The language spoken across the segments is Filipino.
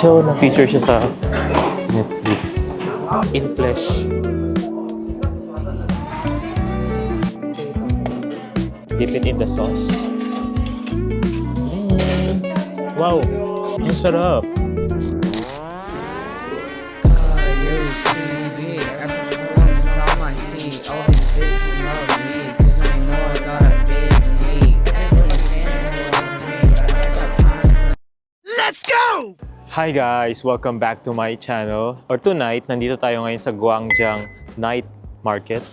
So, na-feature siya sa Netflix. In Flesh. Dip it in the sauce. Wow! Ang sarap! Hi guys! Welcome back to my channel. Or tonight, nandito tayo ngayon sa Gwangjang Night Market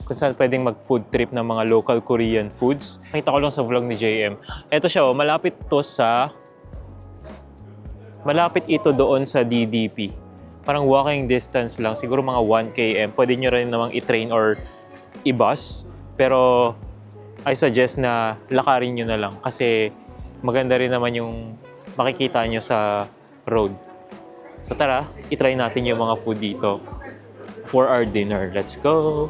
kung saan pwedeng mag-food trip ng mga local Korean foods. Nakita ko lang sa vlog ni JM. Ito siya, malapit ito doon sa DDP. Parang walking distance lang, siguro mga 1 km. Pwede nyo rin namang i-train or i-bus. Pero I suggest na lakarin nyo na lang kasi maganda rin naman yung makikita nyo sa road. So tara, itry natin yung mga food dito for our dinner. Let's go!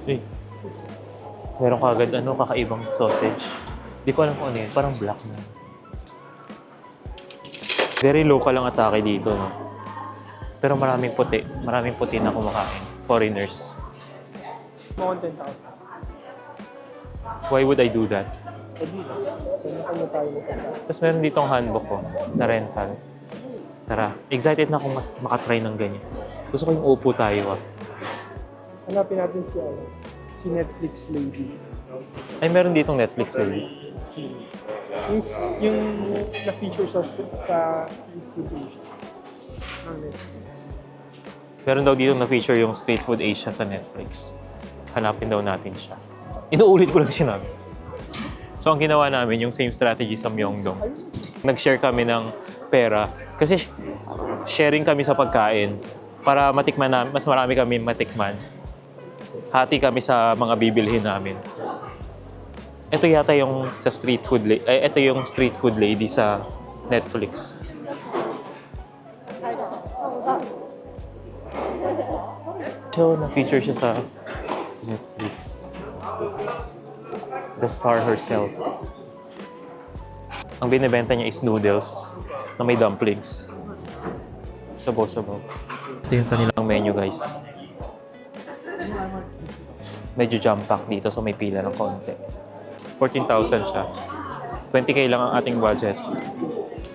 Hey, meron kagad kakaibang sausage. Di ko alam kung ano yun, parang black na. Very local ang atake dito, no? Pero maraming puti na kumakain. Foreigners. Why would I do that? Tapos meron ditong handbook ko na rental. Tara, excited na akong makatry ng ganyan. Gusto ko yung upo tayo. Hanapin natin si Netflix Lady. Ay, meron ditong Netflix lady. Yung na-feature sa Street Food Asia ng Netflix. Meron daw dito na-feature yung Street Food Asia sa Netflix. Hanapin daw natin siya. Inuulit ko lang sinabi. So, ang ginawa namin, yung same strategy sa Myeongdong. Nag-share kami ng pera. Kasi sharing kami sa pagkain para matikman namin, mas marami kami matikman. Hati kami sa mga bibilhin namin. Ito yata yung sa street food, ito yung street food lady sa Netflix. So, na-feature siya sa Netflix. The star herself. Ang binibenta niya is noodles na may dumplings. Sabaw-sabaw. Ito yung kanilang menu, guys. Medyo jam-pack dito, so may pila ng konti. 14,000 siya. 20K lang ang ating budget.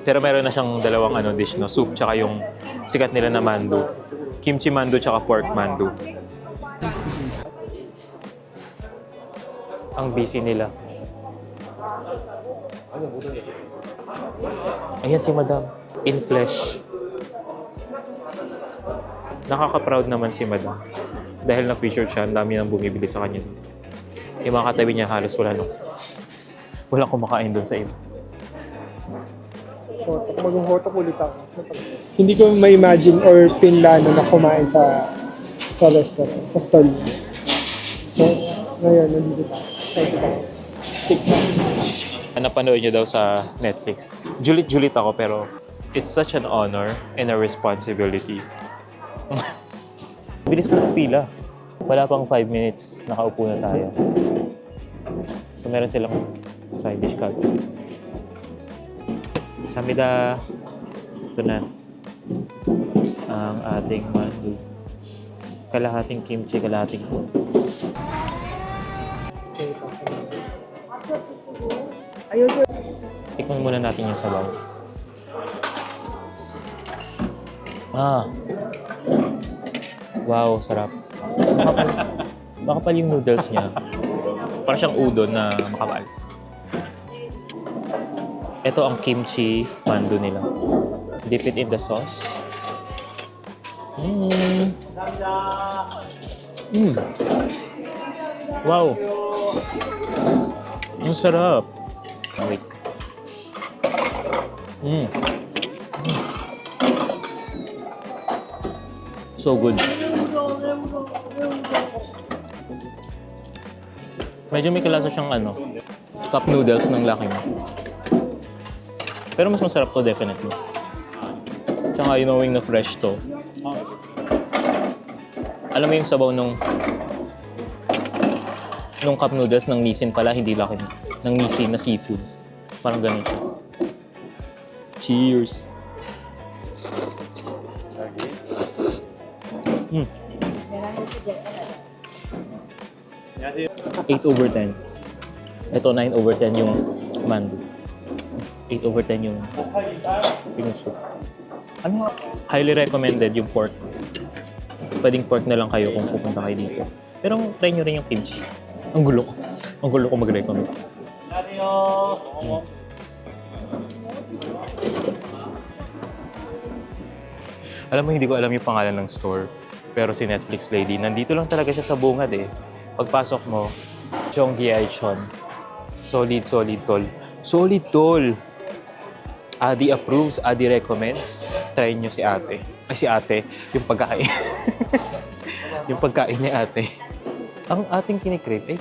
Pero meron na siyang dalawang dish, no? Soup, tsaka yung sikat nila na mandu. Kimchi mandu, tsaka pork mandu. Ang busy nila. Ayan si Madam. In Flesh. Nakaka-proud naman si Madam. Dahil na-featured siya, ang dami nang bumibili sa kanya. Yung mga katabi niya halos walang kumakain doon sa iba. Mag-hotok ulit ako. Hindi ko ma-imagine or pinlano na kumain sa restaurant, sa stall niya. So, ngayon, nandito tayo. Excited ako. Napanood niyo daw sa Netflix. Julit-julit ako pero it's such an honor and a responsibility. Bilis na ng pila. Wala pang 5 minutes, nakaupo na tayo. So meron silang side dish kagad. Samida. Ito na. Ang ating mandu. Kalahating kimchi, kalahating pork. Tikman muna natin yung sabaw. Wow, sarap. Makapal yung noodles niya. Parang siyang udon na makapal. Ito ang kimchi mandu nila. Dip it in the sauce. Wow! Ang sarap! Wait. So good. Medyo may kalasa siyang cup noodles ng laki mo. Pero mas masarap to definitely. Tsaka knowing na fresh to. Alam mo yung sabaw nung cup noodles ng Nissin pala, hindi laki ng Nissin na seafood. Parang ganun siya. Cheers! Mm. 8/10. Ito 9/10 yung mandu. 8/10 yung soup. Ano? Highly recommended yung pork. Pwedeng pork na lang kayo kung pupunta kayo dito. Pero try nyo rin yung kimchi. Ang gulo ko. Ang gulo ko mag-recommend. Alam mo, hindi ko alam yung pangalan ng store. Pero si Netflix lady, nandito lang talaga siya sa bungad eh. Pagpasok mo, Cheonggyecheon. Solid, solid tol. Solid tol! Adi approves, Adi recommends. Try nyo si ate. Ay, si ate. Yung pagkain. Yung pagkain ni ate. Ang ating kinikrave,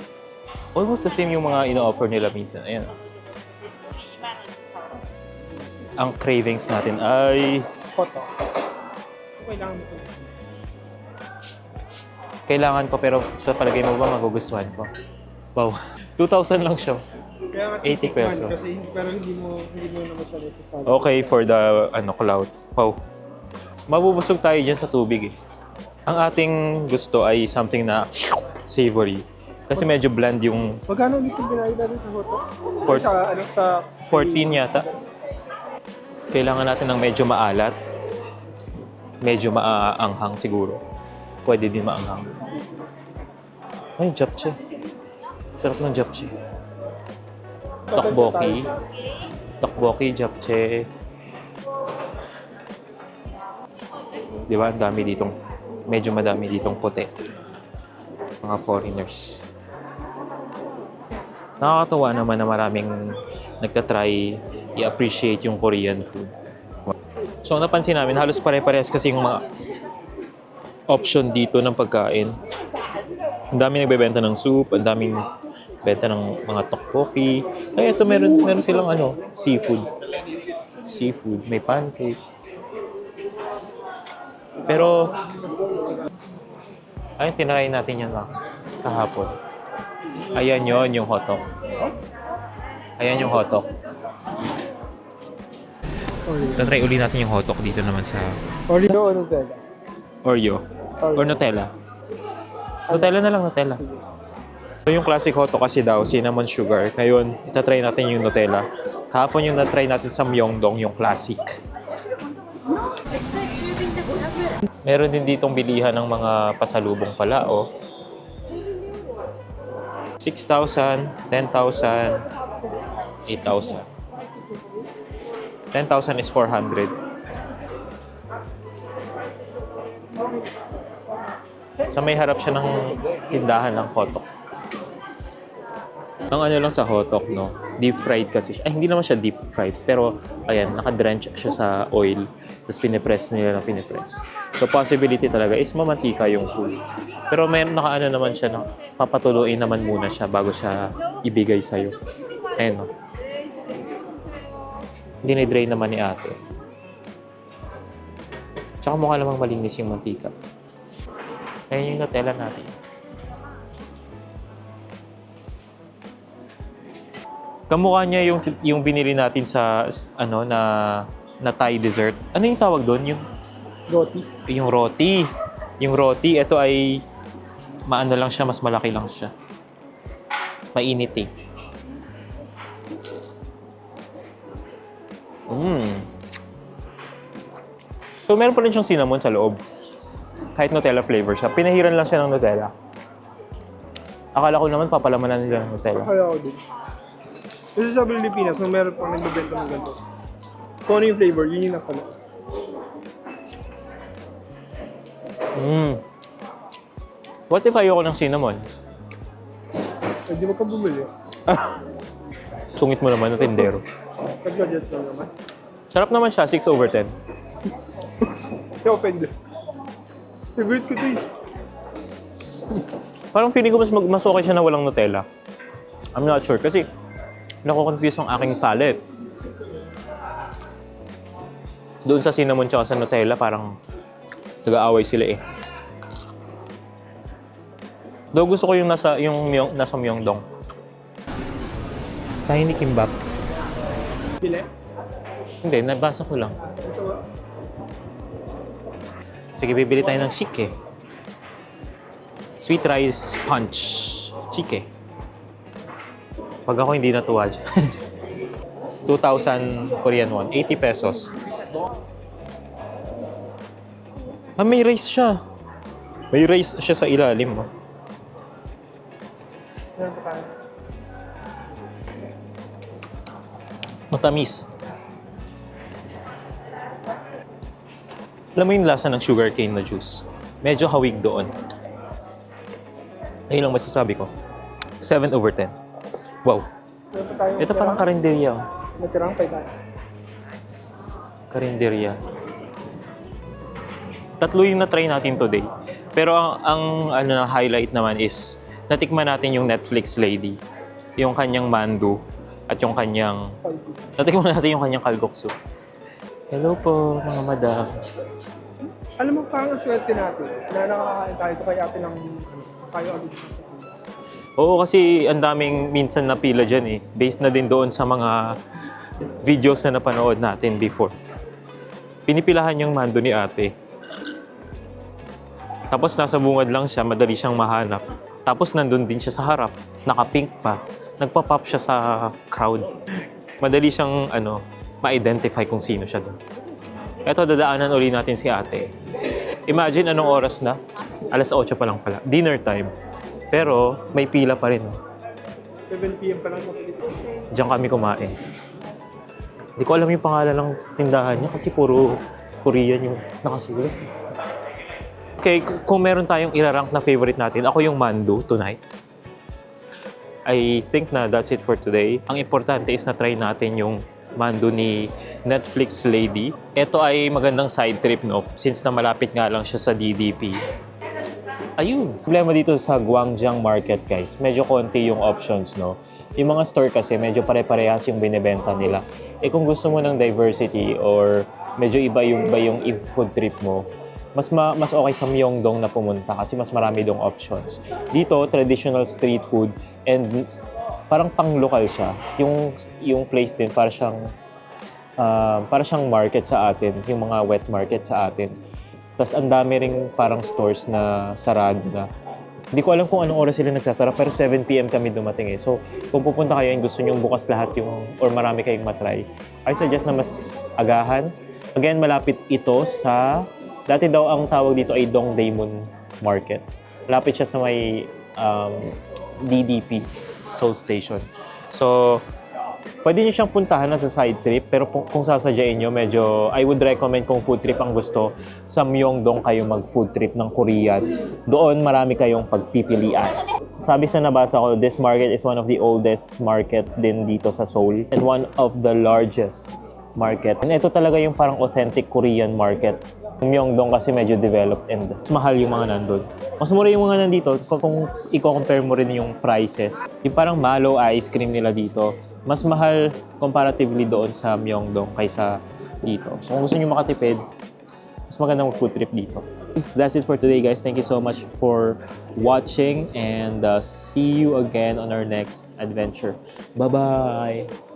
almost the same yung mga ino-offer nila minsan. Ayan. Ang cravings natin ay... Photo. Kailangan mo ito. Kailangan ko, pero sa palagay mo ba magugustuhan ko? Wow. 2,000 lang siya. Kaya 80 pesos. Kasi, pero hindi mo naman siya necessary. Okay for the cloud. Wow. Mabubusog tayo dyan sa tubig eh. Ang ating gusto ay something na savory. Kasi medyo bland yung Magkano ulit yung binayad natin sa photo? For- Sa 14 yata. Kailangan natin ng medyo maalat. Medyo maaanghang siguro. Pwede din maanghang. Ay, japchae. Sarap ng japchae. Tteokbokki. Tteokbokki, japchae. Di ba? Ang dami ditong, medyo madami ditong puti. Mga foreigners. Nakakatuwa naman na maraming nagtatry i-appreciate yung Korean food. So, napansin namin, halos pare-parehas kasi yung mga option dito ng pagkain. Ang daming nagbebenta ng soup, ang daming benta ng mga tteokbokki. Kaya ito meron silang seafood. Seafood, may pancake. Pero ayun, tinry natin yan kahapon. Ayan yon yung hotdog. Ayan yung hotdog. Tatry uli natin yung hotdog dito naman sa Oreo o Nutella? Oreo. Or Nutella. Nutella na lang, Nutella. So yung classic hotdog kasi daw, cinnamon sugar. Ngayon, itatry natin yung Nutella. Kahapon yung natry natin sa Myeongdong, yung classic. Meron din ditong bilihan ng mga pasalubong pala, oh. 6,000, 10,000, 8,000. 10,000 is 400. Sa may harap siya ng tindahan ng hotdog. Ang lang sa hotdog, no? Deep fried kasi siya. Ay, hindi naman siya deep fried. Pero, ayan, nakadrench siya sa oil. Tapos pinipress nila ng pinipress. So, possibility talaga is mamantika yung food. Pero meron naman siya na papatuloyin naman muna siya bago siya ibigay sa'yo. Ayan, no? Dinidrain naman ni ate. Tsaka mukha namang malinis yung mantika. Ayan yung Nutella natin. Kamukha niya yung binili natin sa na Thai dessert. Ano yung tawag doon? Roti. Yung roti. Yung roti, ito ay maano lang siya, mas malaki lang siya. Mainit eh. So meron pa rin siyang cinnamon sa loob. Kahit Nutella flavor siya. Pinahiran lang siya ng Nutella. Akala ko naman papalamanan nila ng Nutella. Kaya ako din. Kasi sa Pilipinas, nung meron pang nagbibenta ng ganito. Kung ano yung flavor, yun yung nasa loob. What if ayoko ng cinnamon? Di ba ka bumili? Sungit mo naman na tindero. Nag-budget lang naman. Sarap naman siya, 6/10. Kaya offended. Favorite ko ito eh. Parang feeling ko mas okay siya na walang Nutella. I'm not sure kasi nako-confuse ang aking palate. Doon sa cinnamon tsaka sa Nutella, parang nag-aaway sila eh. Though gusto ko yung nasa Myeongdong. Tayo ni kimbap. Pile? Hindi, nabasa ko lang. Sige, bibili tayo ng chike. Sweet rice punch. Chike. Pag ako hindi natuwa dyan. 2,000 Korean won. 80 pesos. Ah, may rice siya. May rice siya sa ilalim. Oh. Meron pa tayo. Matamis. Alam mo yung lasa ng sugarcane na juice? Medyo hawig doon. Ayun lang masasabi ko. 7/10. Wow. Meron pa tayo. Ito parang karinderya. Natirang pa tayo. Karinderya. Tatlo yung na-try natin today. Pero ang ano na highlight naman is natikman natin yung Netflix lady. Yung kanyang mandu at yung kanyang... Natikman natin yung kanyang kalguksu. Hello po, mga madam. Alam mo, parang ang swerte natin na nakakain tayo kaya ate ng kayo agad sa Oo, kasi ang daming minsan na pila dyan eh. Based na din doon sa mga videos na napanood natin before. Pinipilahan yung mando ni ate. Tapos nasa bungad lang siya, madali siyang mahanap. Tapos nandun din siya sa harap, naka-pink pa. Nagpa-pop siya sa crowd. Madali siyang ma-identify kung sino siya doon. Eto, dadaanan uli natin si ate. Imagine anong oras na? 8:00 pa lang pala. Dinner time. Pero may pila pa rin. 7 p.m. pa lang sa Pilipinas. Diyan kami kumain. Hindi ko alam yung pangalan ng tindahan niya kasi puro Korean yung nakasulat. Okay, kung meron tayong irarank na favorite natin, ako yung mandu tonight. I think na that's it for today. Ang importante is na-try natin yung mandu ni Netflix lady. Ito ay magandang side trip, no? Since na malapit nga lang siya sa DDP. Ayun. Problema dito sa Gwangjang Market, guys. Medyo konti yung options, no? Yung mga store kasi medyo pare-parehas yung binibenta nila. Eh kung gusto mo ng diversity or medyo iba yung food trip mo, mas okay sa Myeongdong na pumunta kasi mas marami dong options. Dito, traditional street food and parang pang-local siya. Yung place din para siyang market sa atin, yung mga wet market sa atin. Tapos ang dami ring parang stores na sarado na. Hindi ko alam kung anong oras sila nagsasara pero 7 p.m. kami dumating eh. So kung pupunta kayo and gusto nyo bukas lahat or marami kayong matry, I suggest na mas agahan. Again, malapit ito sa... Dati daw ang tawag dito ay Dongdaemun Market. Malapit siya sa may DDP, sa Seoul Station. So, pwede nyo siyang puntahan na sa side trip, pero kung sasadyain nyo, medyo, I would recommend kung food trip ang gusto, sa Myeongdong kayo mag-food trip ng Korean. Doon marami kayong pagpipilian. Sabi sa nabasa ko, this market is one of the oldest market din dito sa Seoul and one of the largest market. And ito talaga yung parang authentic Korean market. Myeongdong kasi medyo developed and mas mahal yung mga nandun. Mas mura yung mga nandito kung i-compare mo rin yung prices. Yung parang Malo ice cream nila dito, mas mahal comparatively doon sa Myeongdong kaysa dito. So kung gusto nyo makatipid, mas magandang mag-food trip dito. That's it for today, guys. Thank you so much for watching and see you again on our next adventure. Bye-bye!